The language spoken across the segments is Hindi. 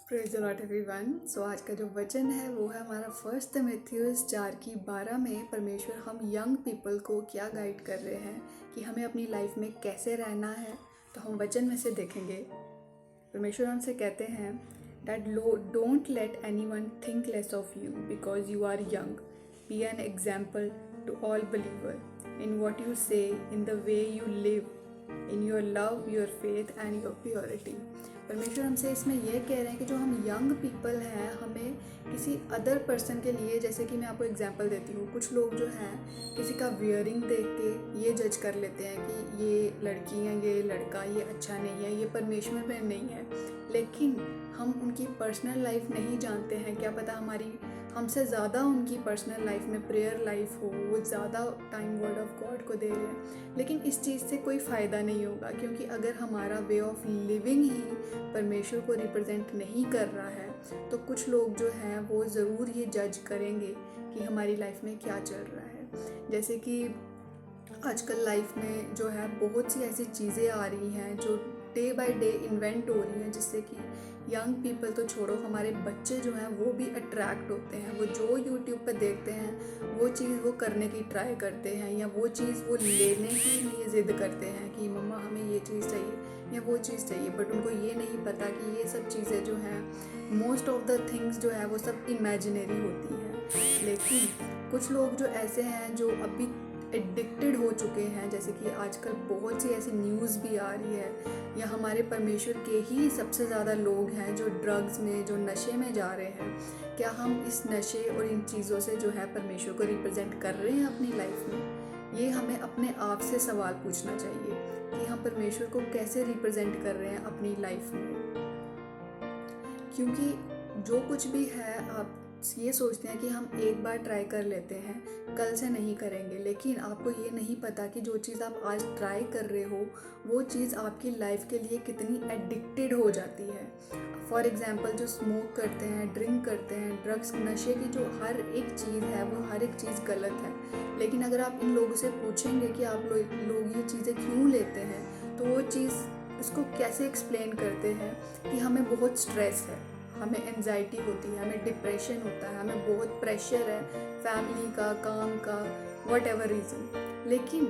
Praise the lord everyone. So आज का जो वचन है वो है हमारा 1 तिमुथियुस 4:12 में परमेश्वर हम यंग पीपल को क्या गाइड कर रहे हैं कि हमें अपनी लाइफ में कैसे रहना है। तो हम वचन में से देखेंगे, परमेश्वर हमसे कहते हैं that don't let anyone think less of you because you are young. Be an example to all believer in what you say, in the way you live, in your love, your faith and your purity. परमेश्वर हमसे इसमें यह कह रहे हैं कि जो हम यंग पीपल हैं, हमें किसी अदर पर्सन के लिए, जैसे कि मैं आपको एग्जांपल देती हूँ, कुछ लोग जो हैं किसी का वियरिंग देख के ये जज कर लेते हैं कि ये लड़की है, ये लड़का, ये अच्छा नहीं है, ये परमेश्वर में नहीं है। लेकिन हम उनकी पर्सनल लाइफ नहीं जानते हैं। क्या पता हमसे ज़्यादा उनकी पर्सनल लाइफ में प्रेयर लाइफ हो, वो ज़्यादा टाइम वर्ड ऑफ गॉड को दे रहे हैं। लेकिन इस चीज़ से कोई फ़ायदा नहीं होगा, क्योंकि अगर हमारा वे ऑफ लिविंग ही परमेश्वर को रिप्रेजेंट नहीं कर रहा है तो कुछ लोग जो हैं वो ज़रूर ये जज करेंगे कि हमारी लाइफ में क्या चल रहा है। जैसे कि आजकल लाइफ में जो है बहुत सी ऐसी चीज़ें आ रही हैं जो डे बाय डे इन्वेंट हो रही हैं, जिससे कि यंग पीपल तो छोड़ो, हमारे बच्चे जो हैं वो भी अट्रैक्ट होते हैं। वो जो यूट्यूब पर देखते हैं वो चीज़ वो करने की ट्राई करते हैं, या वो चीज़ वो लेने के लिए ज़िद करते हैं कि मम्मा हमें ये चीज़ चाहिए या वो चीज़ चाहिए। बट उनको ये नहीं पता कि ये सब चीज़ें जो हैं, मोस्ट ऑफ द थिंग्स जो है वो सब इमेजिनरी होती हैं। लेकिन कुछ लोग जो ऐसे हैं जो अभी एडिक्टेड हो चुके हैं, जैसे कि आजकल बहुत सी ऐसी न्यूज़ भी आ रही है, या हमारे परमेश्वर के ही सबसे ज़्यादा लोग हैं जो ड्रग्स में, जो नशे में जा रहे हैं। क्या हम इस नशे और इन चीज़ों से जो है परमेश्वर को रिप्रेजेंट कर रहे हैं अपनी लाइफ में? ये हमें अपने आप से सवाल पूछना चाहिए कि हम परमेश्वर को कैसे रिप्रेजेंट कर रहे हैं अपनी लाइफ में। क्योंकि जो कुछ भी है, आप ये सोचते हैं कि हम एक बार ट्राई कर लेते हैं, कल से नहीं करेंगे, लेकिन आपको ये नहीं पता कि जो चीज़ आप आज ट्राई कर रहे हो वो चीज़ आपकी लाइफ के लिए कितनी एडिक्टेड हो जाती है। फॉर एग्ज़ाम्पल, जो स्मोक करते हैं, ड्रिंक करते हैं, ड्रग्स, नशे की जो हर एक चीज़ है वो हर एक चीज़ गलत है। लेकिन अगर आप इन लोगों से पूछेंगे कि आप लोग ये चीज़ें क्यों लेते हैं, तो वो चीज़ इसको कैसे एक्सप्लेन करते हैं कि हमें बहुत स्ट्रेस है, हमें एंजाइटी होती है, हमें डिप्रेशन होता है, हमें बहुत प्रेशर है फैमिली का, काम का, वट एवर रीज़न। लेकिन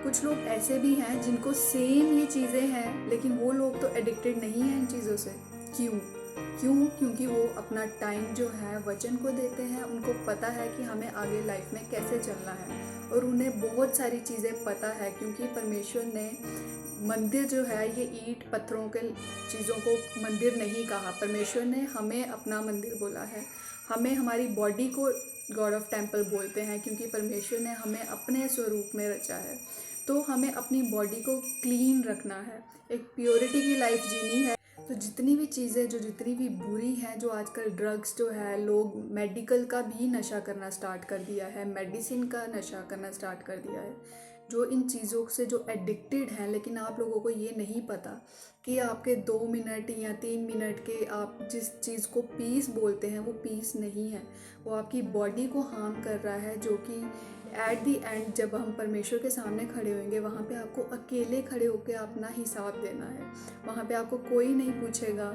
कुछ लोग ऐसे भी हैं जिनको सेम ये चीज़ें हैं, लेकिन वो लोग तो एडिक्टेड नहीं हैं इन चीज़ों से। क्योंकि वो अपना टाइम जो है वचन को देते हैं। उनको पता है कि हमें आगे लाइफ में कैसे चलना है, और उन्हें बहुत सारी चीज़ें पता है, क्योंकि परमेश्वर ने मंदिर जो है, ये ईंट पत्थरों के चीज़ों को मंदिर नहीं कहा। परमेश्वर ने हमें अपना मंदिर बोला है। हमें हमारी बॉडी को गॉड ऑफ टेम्पल बोलते हैं, क्योंकि परमेश्वर ने हमें अपने स्वरूप में रचा है। तो हमें अपनी बॉडी को क्लीन रखना है, एक प्योरिटी की लाइफ जीनी है। तो जितनी भी चीज़ें जो जितनी भी बुरी हैं, जो आजकल ड्रग्स जो है, लोग मेडिकल का भी नशा करना स्टार्ट कर दिया है, मेडिसिन का नशा करना स्टार्ट कर दिया है, जो इन चीज़ों से जो एडिक्टेड हैं। लेकिन आप लोगों को ये नहीं पता कि आपके 2 मिनट या 3 मिनट के आप जिस चीज़ को पीस बोलते हैं वो पीस नहीं है, वो आपकी बॉडी को हार्म कर रहा है। जो कि एट दी एंड जब हम परमेश्वर के सामने खड़े होंगे, वहाँ पे आपको अकेले खड़े होकर अपना हिसाब देना है। वहाँ पे आपको कोई नहीं पूछेगा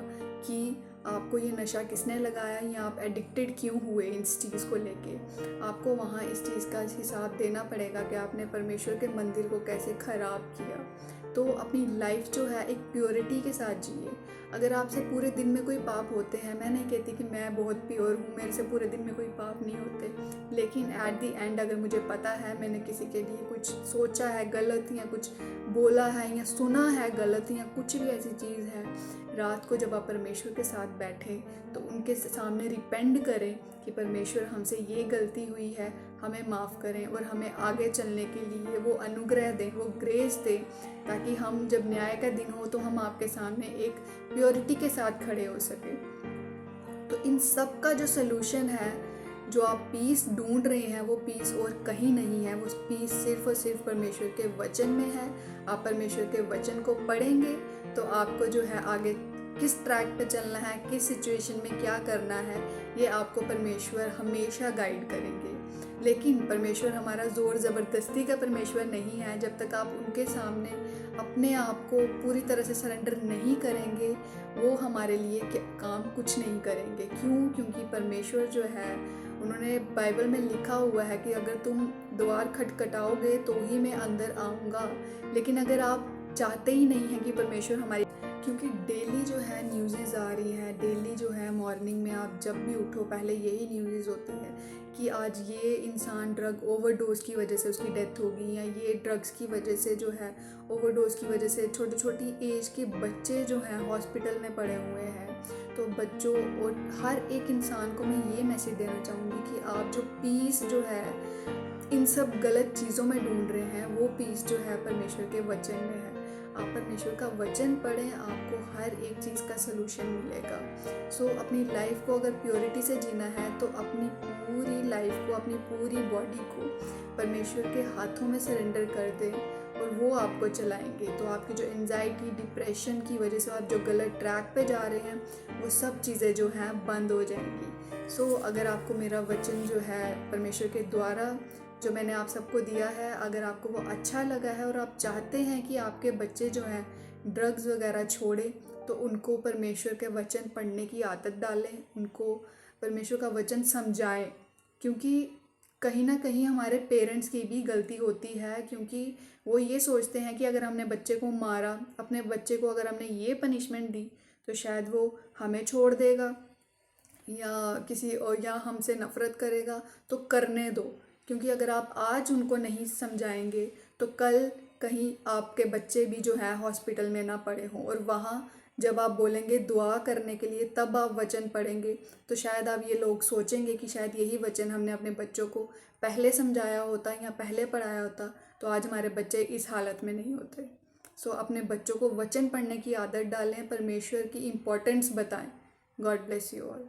कि आपको ये नशा किसने लगाया या आप एडिक्टेड क्यों हुए इस चीज़ को लेके। आपको वहाँ इस चीज़ का हिसाब देना पड़ेगा कि आपने परमेश्वर के मंदिर को कैसे ख़राब किया। तो अपनी लाइफ जो है एक प्योरिटी के साथ जिए। अगर आपसे पूरे दिन में कोई पाप होते हैं, मैं नहीं कहती कि मैं बहुत प्योर हूँ, मेरे से पूरे दिन में कोई पाप नहीं होते, लेकिन एट दी एंड अगर मुझे पता है मैंने किसी के लिए कुछ सोचा है गलत, या कुछ बोला है या सुना है गलत, या कुछ भी ऐसी चीज़ है, रात को जब आप परमेश्वर के साथ बैठें तो उनके सामने रिपेंड करें कि परमेश्वर हमसे ये गलती हुई है, हमें माफ़ करें, और हमें आगे चलने के लिए वो अनुग्रह दें, वो ग्रेस दें, ताकि हम जब न्याय का दिन हो तो हम आपके सामने एक प्योरिटी के साथ खड़े हो सकें। तो इन सब का जो सलूशन है, जो आप पीस ढूंढ रहे हैं, वो पीस और कहीं नहीं है। वो पीस सिर्फ और सिर्फ परमेश्वर के वचन में है। आप परमेश्वर के वचन को पढ़ेंगे तो आपको जो है आगे किस ट्रैक पे चलना है, किस सिचुएशन में क्या करना है, ये आपको परमेश्वर हमेशा गाइड करेंगे। लेकिन परमेश्वर हमारा ज़ोर ज़बरदस्ती का परमेश्वर नहीं है। जब तक आप उनके सामने अपने आप को पूरी तरह से सरेंडर नहीं करेंगे, वो हमारे लिए काम कुछ नहीं करेंगे। क्यों? क्योंकि परमेश्वर जो है, उन्होंने बाइबल में लिखा हुआ है कि अगर तुम द्वार खटखटाओगे तो ही मैं अंदर आऊँगा। लेकिन अगर आप चाहते ही नहीं हैं कि परमेश्वर हमारी, क्योंकि डेली जो है न्यूज़ आ रही है, डेली जो है मॉर्निंग में आप जब भी उठो पहले यही न्यूज़ होती है कि आज ये इंसान ड्रग ओवरडोज की वजह से उसकी डेथ होगी, या ये ड्रग्स की वजह से जो है ओवरडोज की वजह से छोटी छोटी एज के बच्चे जो हैं हॉस्पिटल में पड़े हुए हैं। तो बच्चों और हर एक इंसान को मैं ये मैसेज देना चाहूँगी कि आप जो पीस जो है इन सब गलत चीज़ों में ढूंढ रहे हैं, वो पीस जो है परमेश्वर के वचन में है। आप परमेश्वर का वचन पढ़ें, आपको हर एक चीज़ का सलूशन मिलेगा। सो अपनी लाइफ को अगर प्योरिटी से जीना है तो अपनी पूरी लाइफ को, अपनी पूरी बॉडी को परमेश्वर के हाथों में सरेंडर कर दें और वो आपको चलाएंगे। तो आपकी जो एंजाइटी, डिप्रेशन की वजह से आप जो गलत ट्रैक पे जा रहे हैं, वो सब चीज़ें जो हैं बंद हो जाएंगी। सो अगर आपको मेरा वचन जो है परमेश्वर के द्वारा जो मैंने आप सबको दिया है, अगर आपको वो अच्छा लगा है और आप चाहते हैं कि आपके बच्चे जो हैं ड्रग्स वगैरह छोड़ें, तो उनको परमेश्वर के वचन पढ़ने की आदत डालें, उनको परमेश्वर का वचन समझाएं। क्योंकि कहीं ना कहीं हमारे पेरेंट्स की भी गलती होती है, क्योंकि वो ये सोचते हैं कि अगर हमने बच्चे को मारा, अपने बच्चे को अगर हमने ये पनिशमेंट दी तो शायद वो हमें छोड़ देगा या किसी और, या हमसे नफ़रत करेगा। तो करने दो, क्योंकि अगर आप आज उनको नहीं समझाएंगे तो कल कहीं आपके बच्चे भी जो है हॉस्पिटल में ना पड़े हों, और वहाँ जब आप बोलेंगे दुआ करने के लिए, तब आप वचन पढ़ेंगे तो शायद आप ये लोग सोचेंगे कि शायद यही वचन हमने अपने बच्चों को पहले समझाया होता या पहले पढ़ाया होता तो आज हमारे बच्चे इस हालत में नहीं होते। सो अपने बच्चों को वचन पढ़ने की आदत डालें, परमेश्वर की इम्पोर्टेंस बताएं। God bless you all.